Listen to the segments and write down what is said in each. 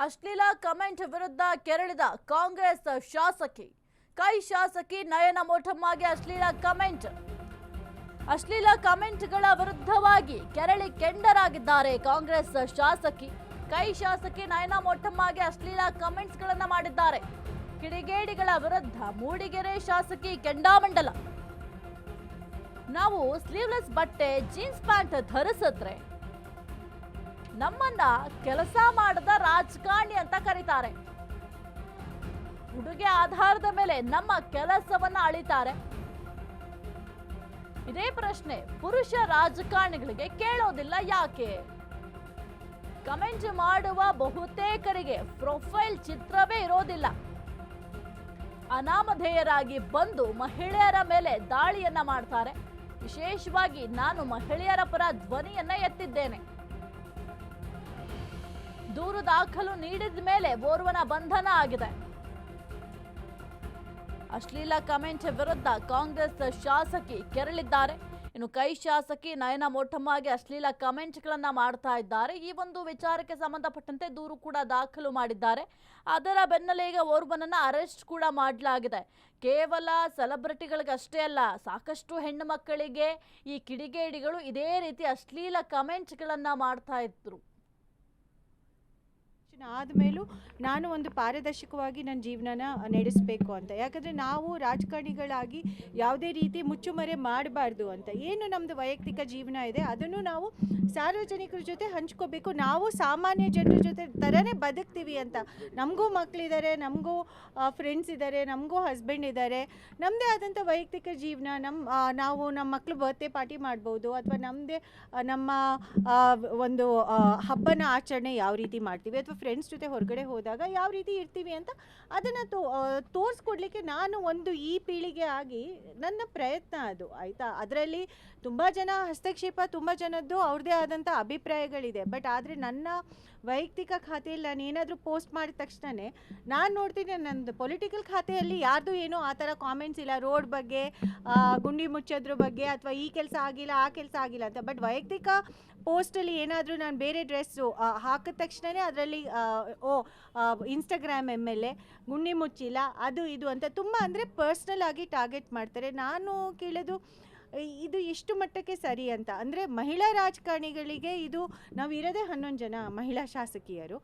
ಅಶ್ಲೀಲ ಕಮೆಂಟ್ ವಿರುದ್ಧ ಕೆರಳಿದ ಕಾಂಗ್ರೆಸ್ ಶಾಸಕಿ. ಕೈ ಶಾಸಕಿ ನಯನ ಮೋಟಮ್ಮಗೆ ಅಶ್ಲೀಲ ಕಮೆಂಟ್ಗಳ ವಿರುದ್ಧವಾಗಿ ಕೆರಳಿ ಕೆಂಡರಾಗಿದ್ದಾರೆ ಕಾಂಗ್ರೆಸ್ ಶಾಸಕಿ. ಕೈ ಶಾಸಕಿ ನಯನ ಮೋಟಮ್ಮಗೆ ಅಶ್ಲೀಲ ಕಮೆಂಟ್ಸ್ಗಳನ್ನ ಮಾಡಿದ್ದಾರೆ. ಕಿಡಿಗೇಡಿಗಳ ವಿರುದ್ಧ ಮೂಡಿಗೆರೆ ಶಾಸಕಿ ಕೆಂಡಾಮಂಡಲ. ನಾವು ಸ್ಲೀವ್ಲೆಸ್ ಬಟ್ಟೆ ಜೀನ್ಸ್ ಪ್ಯಾಂಟ್ ಧರಿಸಿದ್ರೆ ನಮ್ಮನ್ನ ಕೆಲಸ ಮಾಡದ ರಾಜಕಾರಣಿ ಅಂತ ಕರೀತಾರೆ. ಉಡುಗೆ ಆಧಾರದ ಮೇಲೆ ನಮ್ಮ ಕೆಲಸವನ್ನ ಅಳಿತಾರೆ. ಇದೇ ಪ್ರಶ್ನೆ ಪುರುಷ ರಾಜಕಾರಣಿಗಳಿಗೆ ಕೇಳೋದಿಲ್ಲ ಯಾಕೆ? ಕಮೆಂಟ್ ಮಾಡುವ ಬಹುತೇಕರಿಗೆ ಪ್ರೊಫೈಲ್ ಚಿತ್ರವೇ ಇರೋದಿಲ್ಲ. ಅನಾಮಧೇಯರಾಗಿ ಬಂದು ಮಹಿಳೆಯರ ಮೇಲೆ ದಾಳಿಯನ್ನ ಮಾಡ್ತಾರೆ. ವಿಶೇಷವಾಗಿ ನಾನು ಮಹಿಳೆಯರ ಪರ ಧ್ವನಿಯನ್ನ ಎತ್ತಿದ್ದೇನೆ. ದೂರು ದಾಖಲು ನೀಡಿದ ಮೇಲೆ ಓರ್ವನ ಬಂಧನ ಆಗಿದೆ. ಅಶ್ಲೀಲ ಕಮೆಂಟ್ ವಿರುದ್ಧ ಕಾಂಗ್ರೆಸ್ ಶಾಸಕಿ ಕೆರಳಿದ್ದಾರೆ. ಇನ್ನು ಕೈ ಶಾಸಕಿ ನಯನ ಮೋಟಮ್ಮಗೆ ಅಶ್ಲೀಲ ಕಮೆಂಟ್ಗಳನ್ನ ಮಾಡ್ತಾ ಇದ್ದಾರೆ. ಈ ಒಂದು ವಿಚಾರಕ್ಕೆ ಸಂಬಂಧಪಟ್ಟಂತೆ ದೂರು ಕೂಡ ದಾಖಲು ಮಾಡಿದ್ದಾರೆ. ಅದರ ಬೆನ್ನಲ್ಲೇ ಈಗ ಓರ್ವನನ್ನ ಅರೆಸ್ಟ್ ಕೂಡ ಮಾಡಲಾಗಿದೆ. ಕೇವಲ ಸೆಲೆಬ್ರಿಟಿಗಳಿಗಷ್ಟೇ ಅಲ್ಲ, ಸಾಕಷ್ಟು ಹೆಣ್ಣು ಮಕ್ಕಳಿಗೆ ಈ ಕಿಡಿಗೇಡಿಗಳು ಇದೇ ರೀತಿ ಅಶ್ಲೀಲ ಕಮೆಂಟ್ಗಳನ್ನ ಮಾಡ್ತಾ ಇದ್ರು. ಆದಮೇಲೂ ನಾನು ಒಂದು ಪಾರದರ್ಶಕವಾಗಿ ನನ್ನ ಜೀವನನ ನಡೆಸಬೇಕು ಅಂತ. ಯಾಕಂದರೆ ನಾವು ರಾಜಕಾರಣಿಗಳಾಗಿ ಯಾವುದೇ ರೀತಿ ಮುಚ್ಚುಮರೆ ಮಾಡಬಾರ್ದು ಅಂತ. ಏನು ನಮ್ಮದು ವೈಯಕ್ತಿಕ ಜೀವನ ಇದೆ ಅದನ್ನು ನಾವು ಸಾರ್ವಜನಿಕರ ಜೊತೆ ಹಂಚ್ಕೋಬೇಕು. ನಾವು ಸಾಮಾನ್ಯ ಜನರ ಜೊತೆ ಥರನೇ ಬದುಕ್ತೀವಿ ಅಂತ. ನಮಗೂ ಮಕ್ಕಳಿದ್ದಾರೆ, ನಮಗೂ ಫ್ರೆಂಡ್ಸ್ ಇದ್ದಾರೆ, ನಮಗೂ ಹಸ್ಬೆಂಡ್ ಇದ್ದಾರೆ. ನಮ್ಮದೇ ಆದಂಥ ವೈಯಕ್ತಿಕ ಜೀವನ. ನಾವು ನಮ್ಮ ಮಕ್ಕಳು ಬರ್ತ್ಡೇ ಪಾರ್ಟಿ ಮಾಡ್ಬೋದು, ಅಥವಾ ನಮ್ಮದೇ ನಮ್ಮ ಒಂದು ಹಬ್ಬನ ಆಚರಣೆ ಯಾವ ರೀತಿ ಮಾಡ್ತೀವಿ, ಅಥವಾ ಫ್ರೆಂಡ್ಸ್ ಜೊತೆ ಹೊರಗಡೆ ಹೋದಾಗ ಯಾವ ರೀತಿ ಇರ್ತೀವಿ ಅಂತ ಅದನ್ನು ತೋರಿಸ್ಕೊಡ್ಲಿಕ್ಕೆ ನಾನು ಒಂದು ಈ ಪೀಳಿಗೆ ಆಗಿ ನನ್ನ ಪ್ರಯತ್ನ ಅದು, ಆಯಿತಾ. ಅದರಲ್ಲಿ ತುಂಬ ಜನ ಹಸ್ತಕ್ಷೇಪ, ತುಂಬ ಜನದ್ದು ಅವ್ರದ್ದೇ ಆದಂಥ ಅಭಿಪ್ರಾಯಗಳಿದೆ. ಬಟ್ ಆದರೆ ನನ್ನ ವೈಯಕ್ತಿಕ ಖಾತೆಯಲ್ಲಿ ನಾನು ಏನಾದರೂ ಪೋಸ್ಟ್ ಮಾಡಿದ ತಕ್ಷಣವೇ ನಾನು ನೋಡ್ತೀನಿ ನನ್ನದು ಪೊಲಿಟಿಕಲ್ ಖಾತೆಯಲ್ಲಿ ಯಾರ್ದು ಏನೋ ಆ ಥರ ಕಾಮೆಂಟ್ಸ್ ಇಲ್ಲ. ರೋಡ್ ಬಗ್ಗೆ, ಗುಂಡಿ ಮುಚ್ಚೋದ್ರ ಬಗ್ಗೆ, ಅಥವಾ ಈ ಕೆಲಸ ಆಗಿಲ್ಲ ಆ ಕೆಲಸ ಆಗಿಲ್ಲ ಅಂತ. ಬಟ್ ವೈಯಕ್ತಿಕ ಪೋಸ್ಟಲ್ಲಿ ಏನಾದರೂ ನಾನು ಬೇರೆ ಡ್ರೆಸ್ಸು ಹಾಕಿದ ತಕ್ಷಣವೇ ಅದರಲ್ಲಿ ಇನ್ಸ್ಟಾಗ್ರಾಮ್ MLA ಗುಂಡಿ ಮುಚ್ಚಿಲ್ಲ ಅದು ಇದು ಅಂತ ತುಂಬ ಅಂದರೆ ಪರ್ಸ್ನಲ್ ಆಗಿ ಟಾರ್ಗೆಟ್ ಮಾಡ್ತಾರೆ. ನಾನು ಕೇಳೋದು ಇದು ಎಷ್ಟು ಮಟ್ಟಕ್ಕೆ ಸರಿ ಅಂತ. ಅಂದರೆ ಮಹಿಳಾ ರಾಜಕಾರಣಿಗಳಿಗೆ ಇದು ನಾವು ಇರೋದೇ 11 ಜನ ಮಹಿಳಾ ಶಾಸಕಿಯರು.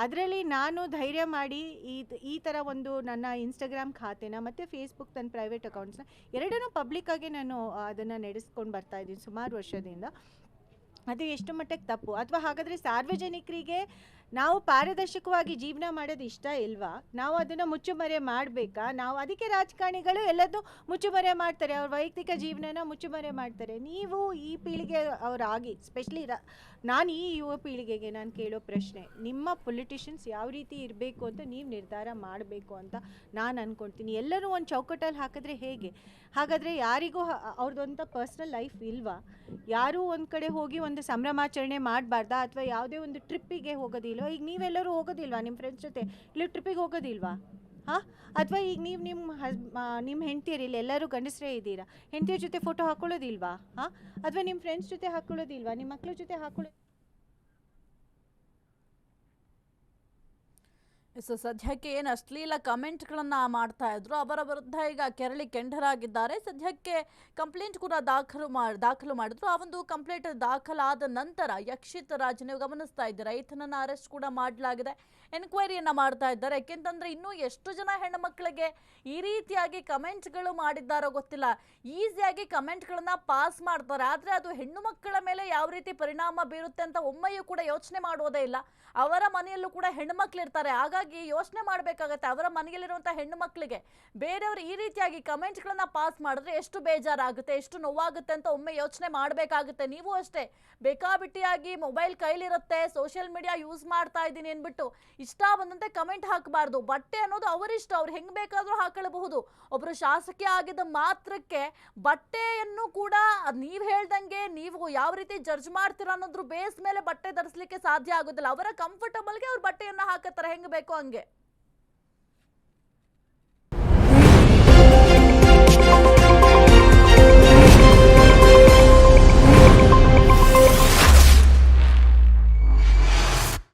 ಅದರಲ್ಲಿ ನಾನು ಧೈರ್ಯ ಮಾಡಿ ಈ ಥರ ಒಂದು ನನ್ನ ಇನ್ಸ್ಟಾಗ್ರಾಮ್ ಖಾತೆನ ಮತ್ತು ಫೇಸ್ಬುಕ್ ನನ್ನ ಪ್ರೈವೇಟ್ ಅಕೌಂಟ್ಸ್ನ ಎರಡನ್ನೂ ಪಬ್ಲಿಕ್ಕಾಗಿ ನಾನು ಅದನ್ನು ನಡೆಸ್ಕೊಂಡು ಬರ್ತಾಯಿದ್ದೀನಿ ಸುಮಾರು ವರ್ಷದಿಂದ. ಅದು ಎಷ್ಟು ಮಟ್ಟಕ್ಕೆ ತಪ್ಪು? ಅಥವಾ ಹಾಗಾದರೆ ಸಾರ್ವಜನಿಕರಿಗೆ ನಾವು ಪಾರದರ್ಶಕವಾಗಿ ಜೀವನ ಮಾಡೋದು ಇಷ್ಟ ಇಲ್ವಾ? ನಾವು ಅದನ್ನು ಮುಚ್ಚುಮರೆ ಮಾಡಬೇಕಾ? ನಾವು ಅದಕ್ಕೆ ರಾಜಕಾರಣಿಗಳು ಎಲ್ಲದೂ ಮುಚ್ಚುಮರೆ ಮಾಡ್ತಾರೆ, ಅವ್ರ ವೈಯಕ್ತಿಕ ಜೀವನನ ಮುಚ್ಚುಮರೆ ಮಾಡ್ತಾರೆ. ನೀವು ಈ ಪೀಳಿಗೆ ಅವರಾಗಿ ಸ್ಪೆಷಲಿ ನಾನು ಈ ಯುವ ಪೀಳಿಗೆಗೆ ನಾನು ಕೇಳೋ ಪ್ರಶ್ನೆ, ನಿಮ್ಮ ಪೊಲಿಟಿಷಿಯನ್ಸ್ ಯಾವ ರೀತಿ ಇರಬೇಕು ಅಂತ ನೀವು ನಿರ್ಧಾರ ಮಾಡಬೇಕು ಅಂತ ನಾನು ಅಂದ್ಕೊಳ್ತೀನಿ. ಎಲ್ಲರೂ ಒಂದು ಚೌಕಟ್ಟಲ್ಲಿ ಹಾಕಿದ್ರೆ ಹೇಗೆ? ಹಾಗಾದರೆ ಯಾರಿಗೂ ಅವ್ರದ್ದಂಥ ಪರ್ಸ್ನಲ್ ಲೈಫ್ ಇಲ್ವಾ? ಯಾರೂ ಒಂದು ಕಡೆ ಹೋಗಿ ಒಂದು ಸಂಭ್ರಮಾಚರಣೆ ಮಾಡಬಾರ್ದಾ? ಅಥವಾ ಯಾವುದೇ ಒಂದು ಟ್ರಿಪ್ಪಿಗೆ ಹೋಗೋದಿಲ್ವಾ? ಈಗ ನೀವೆಲ್ಲರೂ ಹೋಗೋದಿಲ್ವಾ ನಿಮ್ಮ ಫ್ರೆಂಡ್ಸ್ ಜೊತೆ? ಇಲ್ಲಿ ಟ್ರಿಪ್ಪಿಗೆ ಹೋಗೋದಿಲ್ವಾ? ಹಾಂ, ಅಥವಾ ಈಗ ನೀವು ನಿಮ್ಮ ಹೆಂಡ್ತಿಯರಿಲ್ಲ, ಎಲ್ಲರೂ ಗಂಡಸರೇ ಇದ್ದೀರಾ, ಹೆಂಡ್ತಿಯರ ಜೊತೆ ಫೋಟೋ ಹಾಕ್ಕೊಳ್ಳೋದಿಲ್ವಾ? ಹಾಂ, ಅಥವಾ ನಿಮ್ಮ ಫ್ರೆಂಡ್ಸ್ ಜೊತೆ ಹಾಕ್ಕೊಳ್ಳೋದಿಲ್ವಾ? ನಿಮ್ಮ ಮಕ್ಕಳ ಜೊತೆ ಹಾಕ್ಕೊಳ್ಳೋ ಸದ್ಯಕ್ಕೆ ಏನು ಅಶ್ಲೀಲ ಕಮೆಂಟ್ಗಳನ್ನ ಮಾಡ್ತಾ ಇದ್ರು ಅವರ ವಿರುದ್ಧ ಈಗ ಕೆರಳಿ ಕೆಂಡರಾಗಿದ್ದಾರೆ. ಸದ್ಯಕ್ಕೆ ಕಂಪ್ಲೇಂಟ್ ಕೂಡ ದಾಖಲು ಮಾಡಿದ್ರು. ಆ ಒಂದು ಕಂಪ್ಲೇಂಟ್ ದಾಖಲಾದ ನಂತರ ಯಕ್ಷಿತ್ ರಾಜ್ ನೀವು ಗಮನಿಸ್ತಾ ಇದ್ದೀರಾ, ಈತನನ್ನ ಅರೆಸ್ಟ್ ಕೂಡ ಮಾಡಲಾಗಿದೆ. ಎನ್ಕ್ವೈರಿಯನ್ನ ಮಾಡ್ತಾ ಇದ್ದಾರೆ. ಯಾಕೆಂತಂದ್ರೆ ಇನ್ನೂ ಎಷ್ಟು ಜನ ಹೆಣ್ಣು ಮಕ್ಕಳಿಗೆ ಈ ರೀತಿಯಾಗಿ ಕಮೆಂಟ್ಗಳು ಮಾಡಿದ್ದಾರೋ ಗೊತ್ತಿಲ್ಲ. ಈಸಿಯಾಗಿ ಕಮೆಂಟ್ಗಳನ್ನ ಪಾಸ್ ಮಾಡ್ತಾರೆ, ಆದರೆ ಅದು ಹೆಣ್ಣು ಮಕ್ಕಳ ಮೇಲೆ ಯಾವ ರೀತಿ ಪರಿಣಾಮ ಬೀರುತ್ತೆ ಅಂತ ಒಮ್ಮೆಯೂ ಕೂಡ ಯೋಚನೆ ಮಾಡೋದೇ ಇಲ್ಲ. ಅವರ ಮನೆಯಲ್ಲೂ ಕೂಡ ಹೆಣ್ಣು ಮಕ್ಕಳು ಇರ್ತಾರೆ, ಹಾಗಾಗಿ ಯೋಚನೆ ಮಾಡಬೇಕಾಗತ್ತೆ. ಅವರ ಮನೆಯಲ್ಲಿರುವಂಥ ಹೆಣ್ಣು ಮಕ್ಕಳಿಗೆ ಬೇರೆಯವರು ಈ ರೀತಿಯಾಗಿ ಕಮೆಂಟ್ಗಳನ್ನ ಪಾಸ್ ಮಾಡಿದ್ರೆ ಎಷ್ಟು ಬೇಜಾರಾಗುತ್ತೆ, ಎಷ್ಟು ನೋವಾಗುತ್ತೆ ಅಂತ ಒಮ್ಮೆ ಯೋಚನೆ ಮಾಡಬೇಕಾಗುತ್ತೆ. ನೀವು ಅಷ್ಟೇ ಬೇಕಾಬಿಟ್ಟಿಯಾಗಿ ಮೊಬೈಲ್ ಕೈಲಿರುತ್ತೆ, ಸೋಷಿಯಲ್ ಮೀಡಿಯಾ ಯೂಸ್ ಮಾಡ್ತಾ ಇದ್ದೀನಿ ಅಂದ್ಬಿಟ್ಟು ಇಷ್ಟ ಬಂದಂತೆ ಕಮೆಂಟ್ ಹಾಕಬಾರ್ದು. ಬಟ್ಟೆ ಅನ್ನೋದು ಅವರಿಷ್ಟ, ಅವ್ರು ಹೆಂಗ್ ಬೇಕಾದ್ರೂ ಹಾಕೊಳ್ಳಬಹುದು. ಒಬ್ರು ಶಾಸಕಿ ಆಗಿದ ಮಾತ್ರಕ್ಕೆ ಬಟ್ಟೆಯನ್ನು ಕೂಡ ನೀವು ಹೇಳ್ದಂಗೆ ನೀವು ಯಾವ ರೀತಿ ಜಡ್ಜ್ ಮಾಡ್ತೀರಾ ಅನ್ನೋದ್ರ ಬೇಸ್ ಮೇಲೆ ಬಟ್ಟೆ ಧರಿಸಲಿಕ್ಕೆ ಸಾಧ್ಯ ಆಗೋದಿಲ್ಲ. ಅವರ ಕಂಫರ್ಟಬಲ್ಗೆ ಅವ್ರು ಬಟ್ಟೆಯನ್ನ ಹಾಕತ್ತಾರೆ ಹೆಂಗ್ ಬೇಕೋ ಹಂಗೆ.